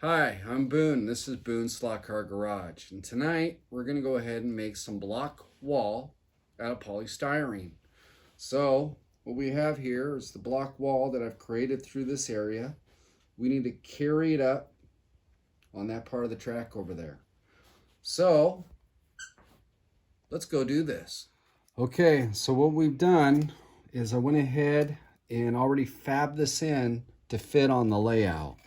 Hi, I'm Boone. This is Boone's Slot Car Garage. And tonight we're going to go ahead and make some block wall out of polystyrene. So what we have here is the block wall that I've created through this area. We need to carry it up on that part of the track over there. So let's go do this. Okay, so what we've done is I went ahead and already fabbed this in to fit on the layout.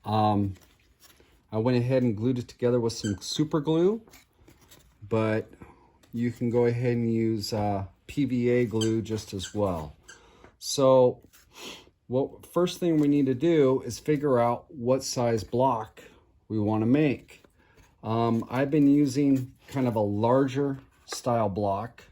I went ahead and glued it together with some super glue, but you can go ahead and use PVA glue just as well. So first thing we need to do is figure out what size block we want to make. I've been using kind of a larger style block,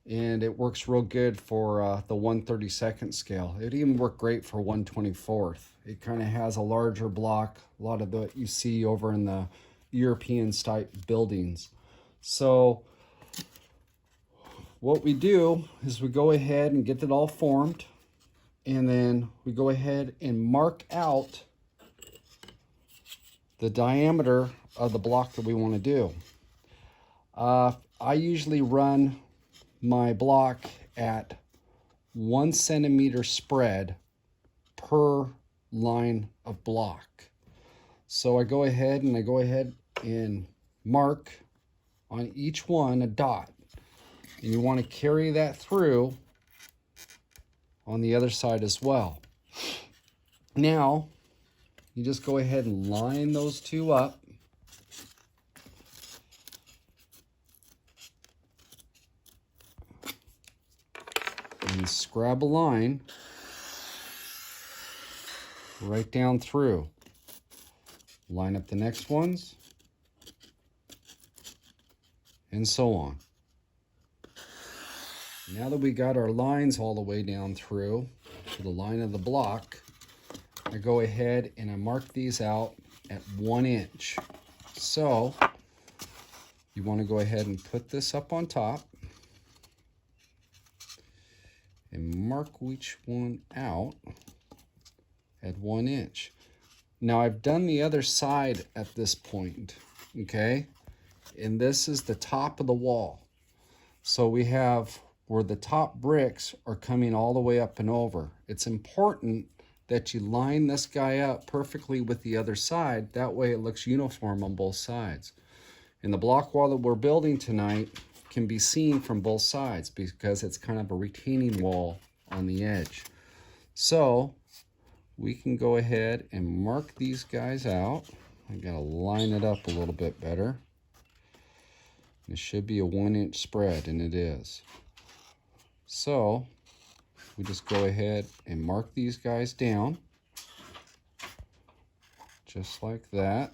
and it works real good for the 1/32 scale. It even worked great for 1/24. It kind of has a larger block, a lot of what you see over in the European type buildings. So what we do is we go ahead and get it all formed, and then we go ahead and mark out the diameter of the block that we want to do. I usually run my block at 1 centimeter spread per line of block. So I go ahead and mark on each one a dot, and you want to carry that through on the other side as well. Now you just go ahead and line those two up, and scrub a line right down through. Line up the next ones, and so on. Now that we got our lines all the way down through to the line of the block, I go ahead and I mark these out at 1 inch. So you want to go ahead and put this up on top and mark each one out at 1 inch. Now I've done the other side at this point, okay? And this is the top of the wall. So we have where the top bricks are coming all the way up and over. It's important that you line this guy up perfectly with the other side. That way it looks uniform on both sides. And the block wall that we're building tonight can be seen from both sides because it's kind of a retaining wall on the edge. So we can go ahead and mark these guys out. I gotta line it up a little bit better. It should be a 1 inch spread, and it is. So we just go ahead and mark these guys down just like that.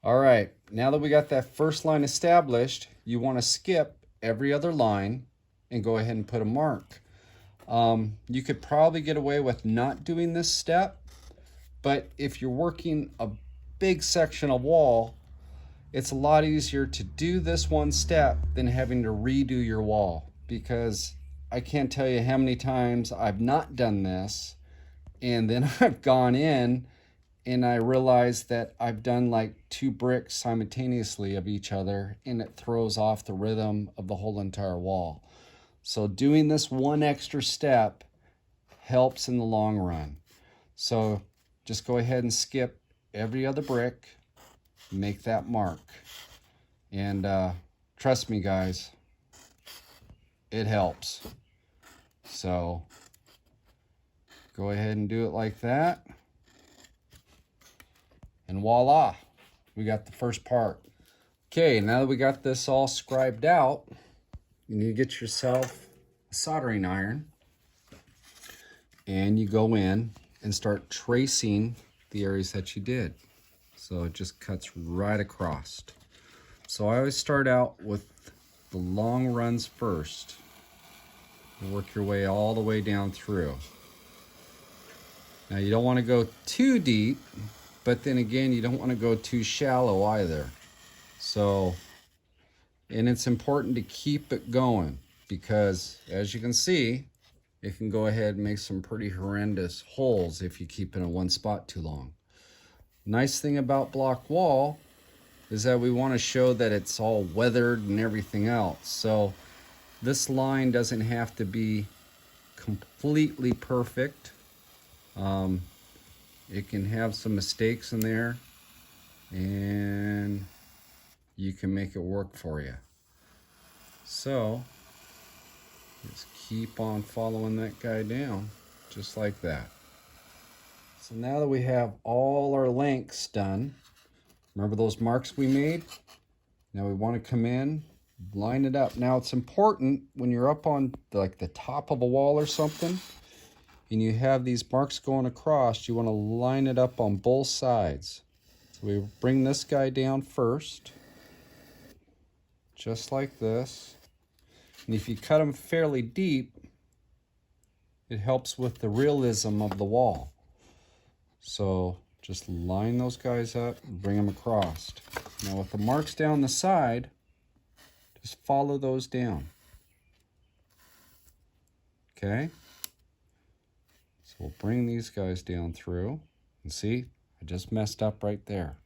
All right, now that we got that first line established, you want to skip every other line and go ahead and put a mark. You could probably get away with not doing this step, but if you're working a big section of wall, it's a lot easier to do this one step than having to redo your wall, because I can't tell you how many times I've not done this, and then I've gone in and I realized that I've done like 2 bricks simultaneously of each other, and it throws off the rhythm of the whole entire wall. So doing this one extra step helps in the long run. So just go ahead and skip every other brick, make that mark. And trust me guys, it helps. So go ahead and do it like that. And voila, we got the first part. Okay, now that we got this all scribed out, you need to get yourself a soldering iron, and you go in and start tracing the areas that you did. So it just cuts right across. So I always start out with the long runs first. You work your way all the way down through. Now you don't want to go too deep, but then again, you don't want to go too shallow either. So, and it's important to keep it going because as you can see, it can go ahead and make some pretty horrendous holes if you keep it in one spot too long. Nice thing about block wall is that we want to show that it's all weathered and everything else. So this line doesn't have to be completely perfect. It can have some mistakes in there, and you can make it work for you. So just keep on following that guy down, just like that. So now that we have all our lengths done, remember those marks we made? Now we want to come in, line it up. Now it's important when you're up on like the top of a wall or something, and you have these marks going across, you want to line it up on both sides. So we bring this guy down first, just like this. And if you cut them fairly deep, it helps with the realism of the wall. So just line those guys up and bring them across. Now with the marks down the side, just follow those down. Okay? So we'll bring these guys down through. And see, I just messed up right there.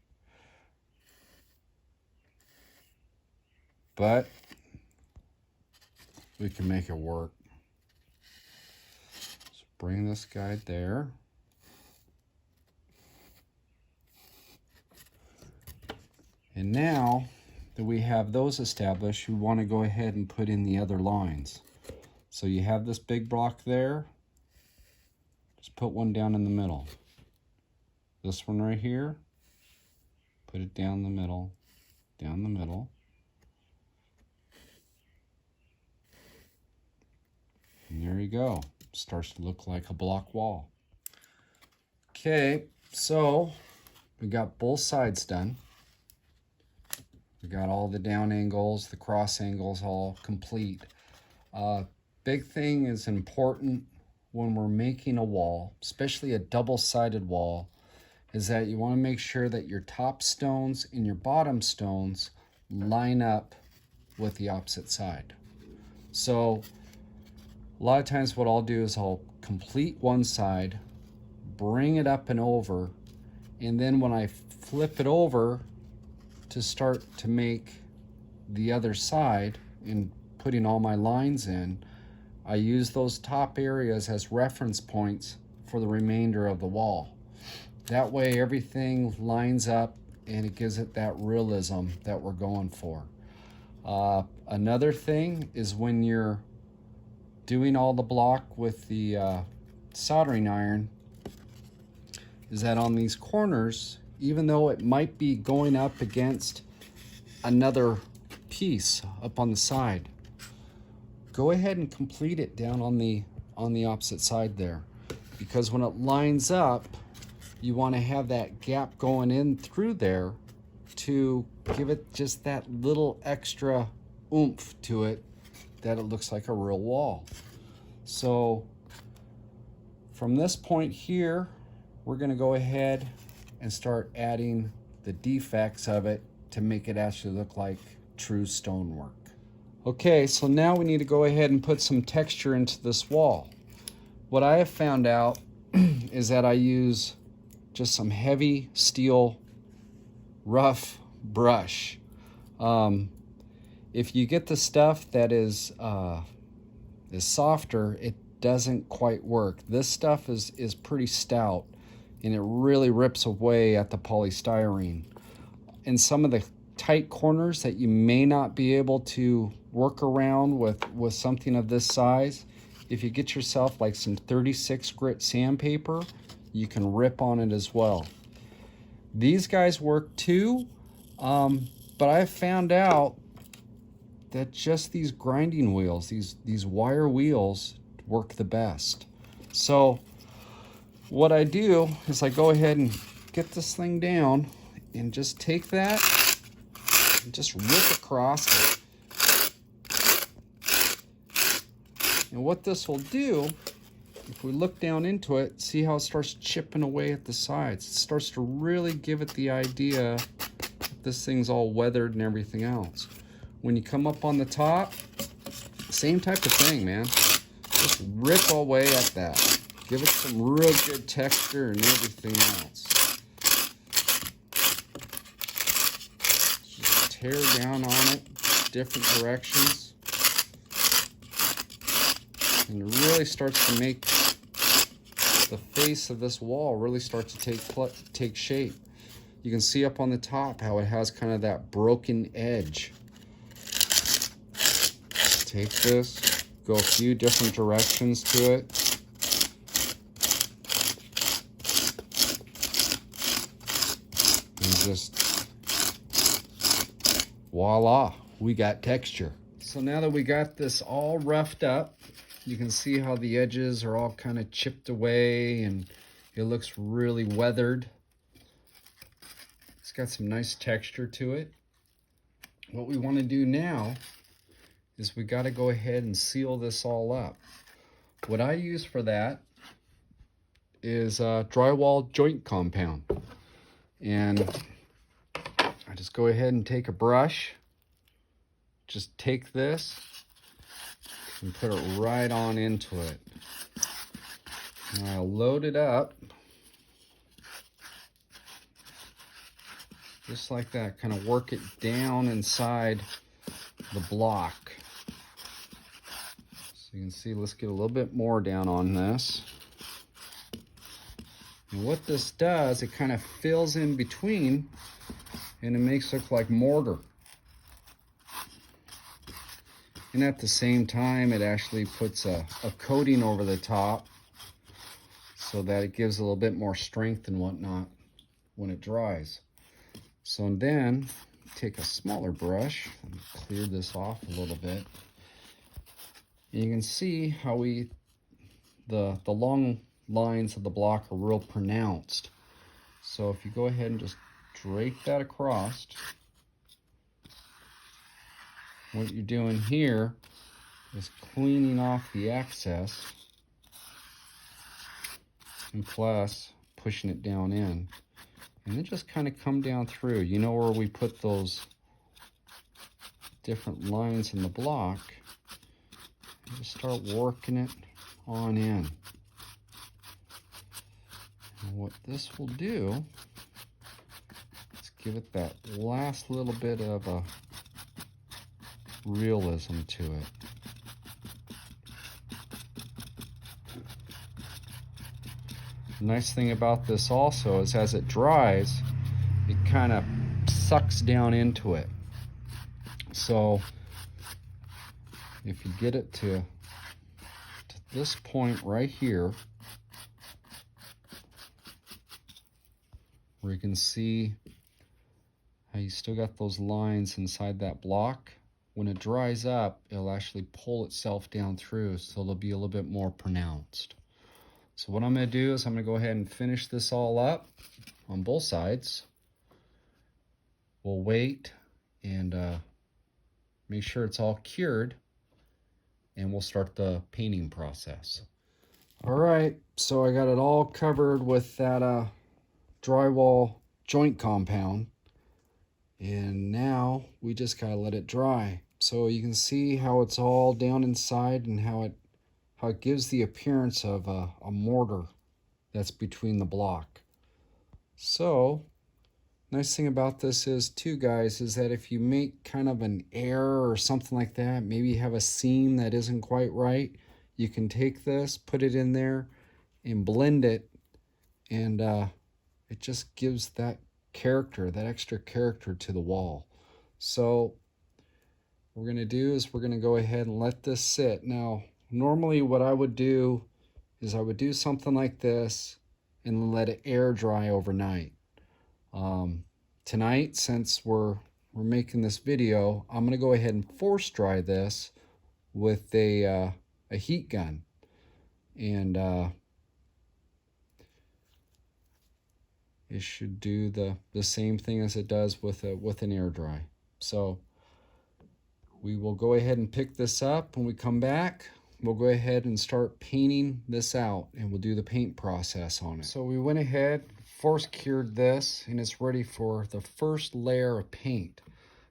But we can make it work. So bring this guy there. And now that we have those established, we want to go ahead and put in the other lines. So you have this big block there. Just put one down in the middle. This one right here, put it down the middle, down the middle. And there you go. Starts to look like a block wall. Okay, so we got both sides done. We got all the down angles, the cross angles all complete. Big thing is important when we're making a wall, especially a double-sided wall, is that you want to make sure that your top stones and your bottom stones line up with the opposite side. So a lot of times what I'll do is I'll complete one side, bring it up and over, and then when I flip it over to start to make the other side and putting all my lines in, I use those top areas as reference points for the remainder of the wall. That way everything lines up and it gives it that realism that we're going for. Another thing is when you're doing all the block with the soldering iron, is that on these corners, even though it might be going up against another piece up on the side, go ahead and complete it down on the opposite side there, because when it lines up, you want to have that gap going in through there to give it just that little extra oomph to it, that it looks like a real wall. So from this point here, we're going to go ahead and start adding the defects of it to make it actually look like true stonework. Okay, so now we need to go ahead and put some texture into this wall. What I have found out is that I use just some heavy steel rough brush. If you get the stuff that is softer, it doesn't quite work. This stuff is pretty stout, and it really rips away at the polystyrene. In some of the tight corners that you may not be able to work around with something of this size, if you get yourself like some 36 grit sandpaper, you can rip on it as well. These guys work too, but I found out that just these grinding wheels, these wire wheels, work the best. So what I do is I go ahead and get this thing down and just take that and just rip across it. And what this will do, if we look down into it, see how it starts chipping away at the sides. It starts to really give it the idea that this thing's all weathered and everything else. When you come up on the top, same type of thing, man. Just rip away at that. Give it some real good texture and everything else. Just tear down on it, different directions. And it really starts to make the face of this wall really starts to take shape. You can see up on the top how it has kind of that broken edge. Take this, go a few different directions to it. And just voila, we got texture. So now that we got this all roughed up, you can see how the edges are all kind of chipped away and it looks really weathered. It's got some nice texture to it. What we want to do now is we got to go ahead and seal this all up. What I use for that is drywall joint compound. And I just go ahead and take a brush, just take this and put it right on into it. And I'll load it up just like that, kind of work it down inside the block. So you can see, let's get a little bit more down on this. And what this does, it kind of fills in between and it makes it look like mortar. And at the same time, it actually puts a coating over the top so that it gives a little bit more strength and whatnot when it dries. So then, take a smaller brush and clear this off a little bit. And you can see how the long lines of the block are real pronounced. So if you go ahead and just drape that across, what you're doing here is cleaning off the excess and plus pushing it down in. And then just kind of come down through. You know where we put those different lines in the block. And just start working it on in. And what this will do is give it that last little bit of a realism to it. The nice thing about this also is as it dries, it kind of sucks down into it. So if you get it to this point right here, where you can see how you still got those lines inside that block, when it dries up, it'll actually pull itself down through, so it'll be a little bit more pronounced. So what I'm going to do is I'm going to go ahead and finish this all up on both sides. We'll wait and make sure it's all cured, and we'll start the painting process. All right, so I got it all covered with that drywall joint compound. And now we just gotta let it dry. So you can see how it's all down inside and how it gives the appearance of a mortar that's between the block. So nice thing about this is too, guys, is that if you make kind of an error or something like that, maybe you have a seam that isn't quite right, you can take this, put it in there and blend it, and it just gives that character, that extra character to the wall. So what we're going to do is we're going to go ahead and let this sit. Now, normally what I would do is I would do something like this and let it air dry overnight. Tonight, since we're making this video, I'm going to go ahead and force dry this with a heat gun. And it should do the same thing as it does with an air dry. So we will go ahead and pick this up. When we come back, we'll go ahead and start painting this out, and we'll do the paint process on it. So we went ahead, force cured this, and it's ready for the first layer of paint.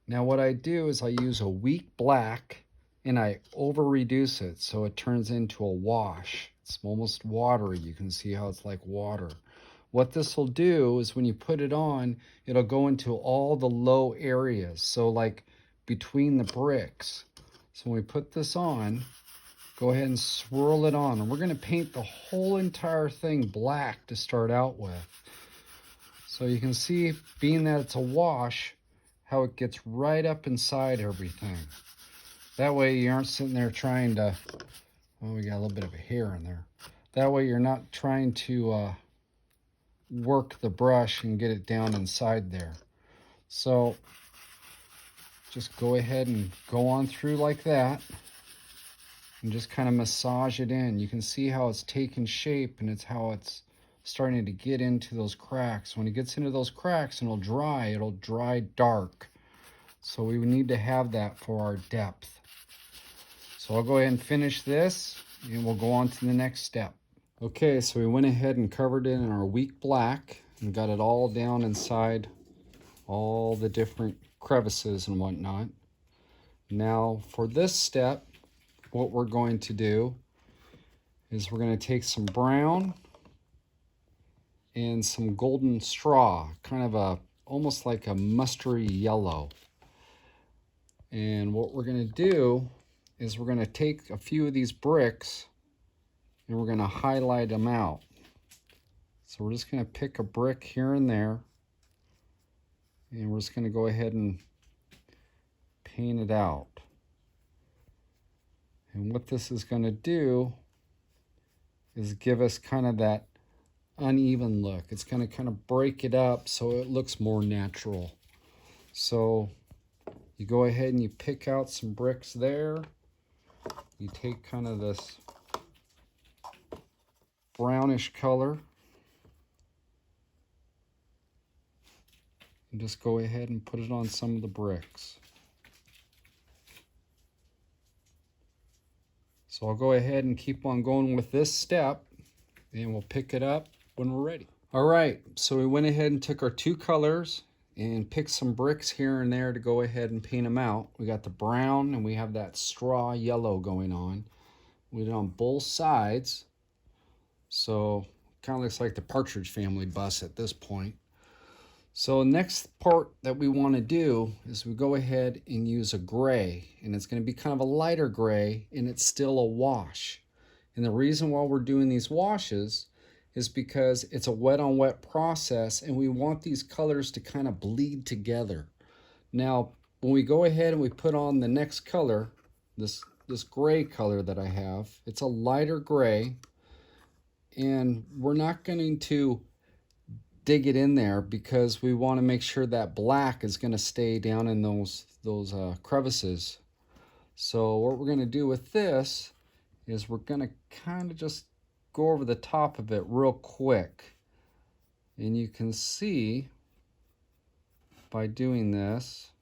Now what I do is I use a weak black and I over reduce it so it turns into a wash. It's almost watery. You can see how it's like water. What this will do is when you put it on, it'll go into all the low areas. So like between the bricks. So when we put this on, go ahead and swirl it on. And we're gonna paint the whole entire thing black to start out with. So you can see, being that it's a wash, how it gets right up inside everything. That way you aren't sitting there trying to, oh, we got a little bit of a hair in there. That way you're not trying to work the brush and get it down inside there. So just go ahead and go on through like that and just kind of massage it in. You can see how it's taking shape, and it's how it's starting to get into those cracks. When it gets into those cracks and it'll dry dark. So we need to have that for our depth. So I'll go ahead and finish this and we'll go on to the next step. Okay, so we went ahead and covered it in our weak black and got it all down inside all the different crevices and whatnot. Now for this step, what we're going to do is we're going to take some brown and some golden straw, kind of almost like a mustardy yellow. And what we're going to do is we're going to take a few of these bricks and we're going to highlight them out. So we're just going to pick a brick here and there, and we're just going to go ahead and paint it out. And what this is going to do is give us kind of that uneven look. It's going to kind of break it up so it looks more natural. So you go ahead and you pick out some bricks there. You take kind of this brownish color and just go ahead and put it on some of the bricks. So I'll go ahead and keep on going with this step, and we'll pick it up when we're ready. All right, so we went ahead and took our two colors and picked some bricks here and there to go ahead and paint them out. We got the brown and we have that straw yellow going on. We did it on both sides. So kind of looks like the Partridge Family bus at this point. So next part that we want to do is we go ahead and use a gray, and it's going to be kind of a lighter gray, and it's still a wash. And the reason why we're doing these washes is because it's a wet on wet process, and we want these colors to kind of bleed together. Now, when we go ahead and we put on the next color, this gray color that I have, it's a lighter gray, and we're not going to dig it in there because we want to make sure that black is going to stay down in those crevices. So what we're going to do with this is we're going to kind of just go over the top of it real quick, and you can see by doing this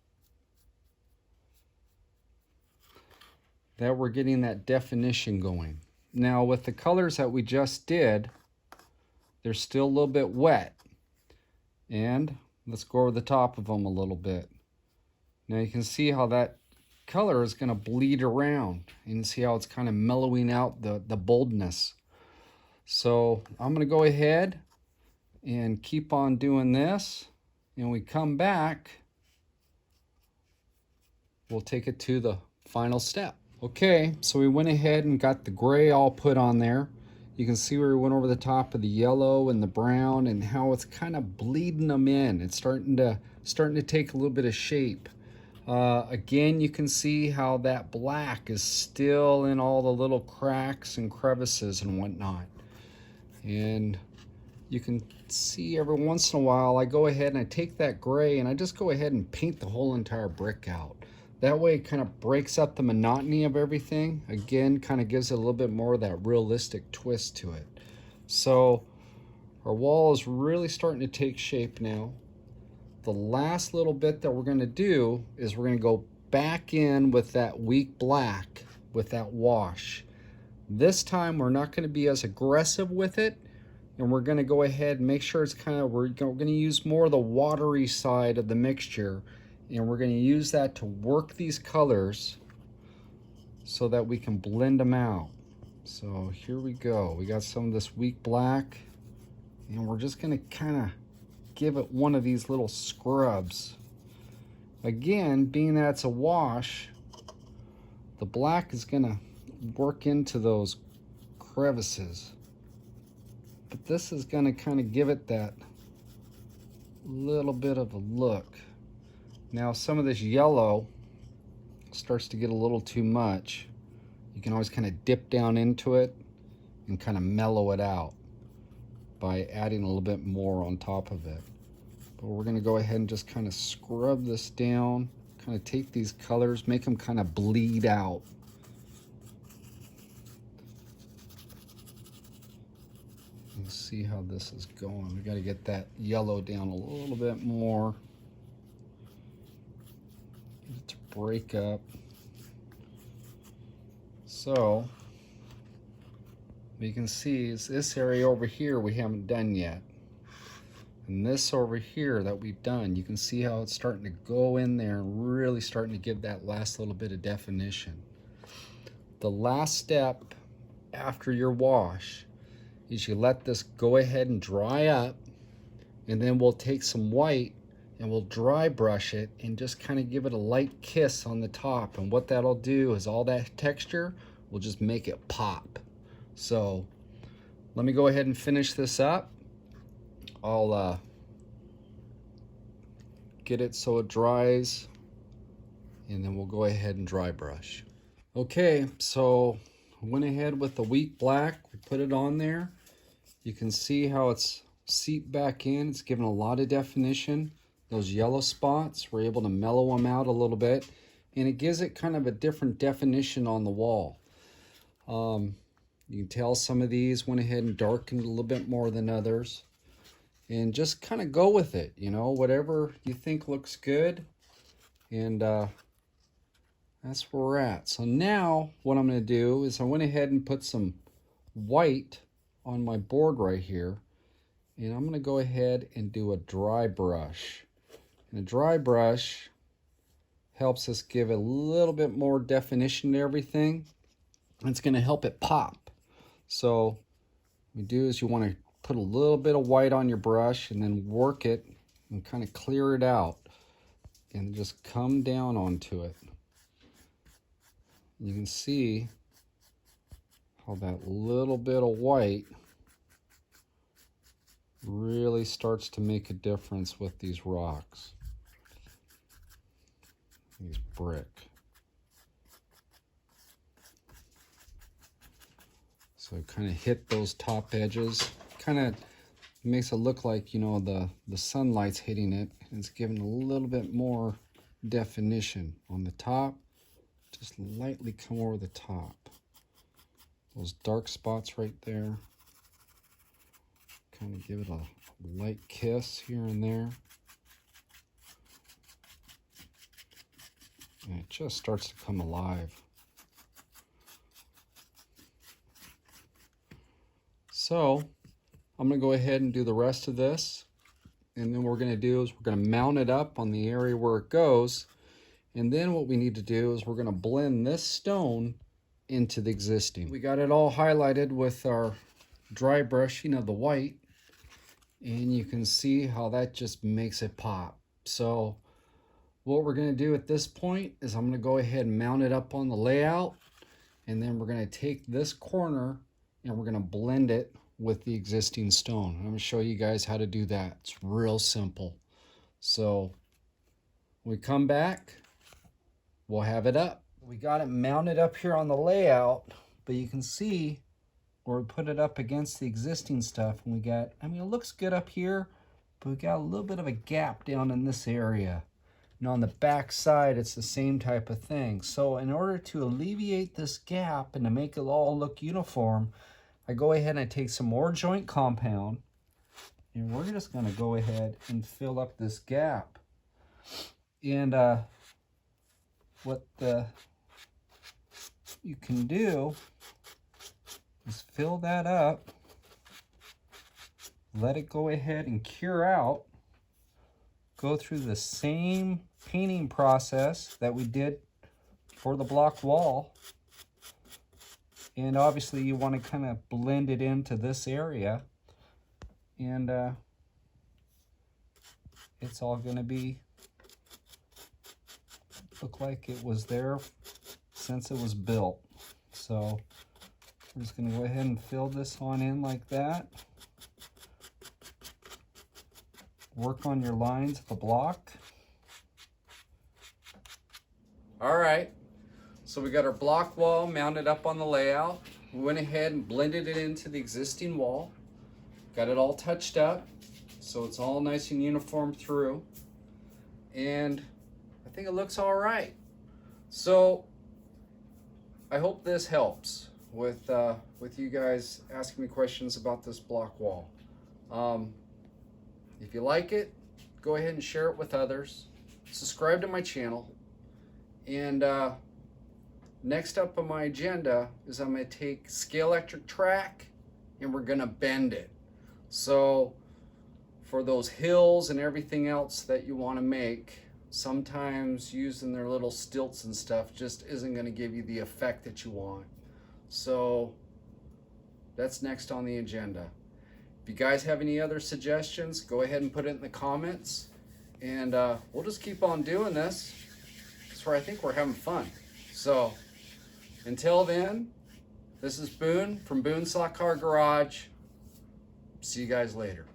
that we're getting that definition going. Now with the colors that we just did, they're still a little bit wet, and let's go over the top of them a little bit. Now you can see how that color is going to bleed around. You can see how it's kind of mellowing out the boldness. So I'm going to go ahead and keep on doing this, and we come back, we'll take it to the final step. Okay, so we went ahead and got the gray all put on there. You can see where we went over the top of the yellow and the brown and how it's kind of bleeding them in. It's starting to take a little bit of shape. Again, you can see how that black is still in all the little cracks and crevices and whatnot. And you can see every once in a while I go ahead and I take that gray and I just go ahead and paint the whole entire brick out. That way it kind of breaks up the monotony of everything. Again, kind of gives it a little bit more of that realistic twist to it. So our wall is really starting to take shape now. The last little bit that we're going to do is we're going to go back in with that weak black with that wash. This time we're not going to be as aggressive with it, and we're going to go ahead and make sure it's kind of, we're going to use more of the watery side of the mixture, and we're going to use that to work these colors so that we can blend them out. So here we go. We got some of this weak black, and we're just gonna kind of give it one of these little scrubs. Again, being that it's a wash, the black is gonna work into those crevices. But this is gonna kind of give it that little bit of a look. Now some of this yellow starts to get a little too much. You can always kind of dip down into it and kind of mellow it out by adding a little bit more on top of it. But we're going to go ahead and just kind of scrub this down, kind of take these colors, make them kind of bleed out. Let's see how this is going. We got to get that yellow down a little bit more. Get it to break up. So you can see is this area over here we haven't done yet. And this over here that we've done, you can see how it's starting to go in there and really starting to give that last little bit of definition. The last step after your wash is you let this go ahead and dry up, and then we'll take some white and we'll dry brush it and just kind of give it a light kiss on the top. And what that'll do is all that texture will just make it pop. So let me go ahead and finish this up. I'll get it so it dries, and then we'll go ahead and dry brush. Okay, so I went ahead with the weak black. We put it on there. You can see how it's seeped back in. It's given a lot of definition. Those yellow spots, we're able to mellow them out a little bit, and it gives it kind of a different definition on the wall. You can tell some of these went ahead and darkened a little bit more than others. And just kind of go with it, you know, whatever you think looks good. And that's where we're at. So now what I'm going to do is I went ahead and put some white on my board right here. And I'm going to go ahead and do a dry brush. And a dry brush helps us give a little bit more definition to everything. And it's going to help it pop. So what you do is you want to put a little bit of white on your brush and then work it and kind of clear it out and just come down onto it. You can see how that little bit of white really starts to make a difference with these rocks, these brick. So kind of hit those top edges. Kind of makes it look like, you know, the sunlight's hitting it. And it's giving a little bit more definition on the top. Just lightly come over the top. Those dark spots right there. Kind of give it a light kiss here and there. And it just starts to come alive. So I'm going to go ahead and do the rest of this. And then what we're going to do is we're going to mount it up on the area where it goes. And then what we need to do is we're going to blend this stone into the existing. We got it all highlighted with our dry brushing of the white. And you can see how that just makes it pop. So what we're going to do at this point is I'm going to go ahead and mount it up on the layout. And then we're going to take this corner and we're going to blend it with the existing stone. I'm going to show you guys how to do that. It's real simple. So when we come back, we'll have it up. We got it mounted up here on the layout, but you can see where we put it up against the existing stuff, and we got, I mean, it looks good up here, but we got a little bit of a gap down in this area. And on the back side, it's the same type of thing. So in order to alleviate this gap and to make it all look uniform, I go ahead and I take some more joint compound, and we're just going to go ahead and fill up this gap. And what you can do is fill that up, let it go ahead and cure out, go through the same painting process that we did for the block wall, And obviously you want to kind of blend it into this area. And it's all going to be look like it was there since it was built. So I'm just going to go ahead and fill this on in like that. Work on your lines of the block. All right, so we got our block wall mounted up on the layout. We went ahead and blended it into the existing wall. Got it all touched up, so it's all nice and uniform through. And I think it looks all right. So I hope this helps with you guys asking me questions about this block wall. If you like it, go ahead and share it with others. Subscribe to my channel. And next up on my agenda is I'm going to take scale electric track and we're going to bend it. So for those hills and everything else that you want to make, sometimes using their little stilts and stuff just isn't going to give you the effect that you want. So that's next on the agenda. If you guys have any other suggestions, go ahead and put it in the comments. And we'll just keep on doing this. That's where I think we're having fun. So until then, this is Boone from Boone's Slot Car Garage. See you guys later.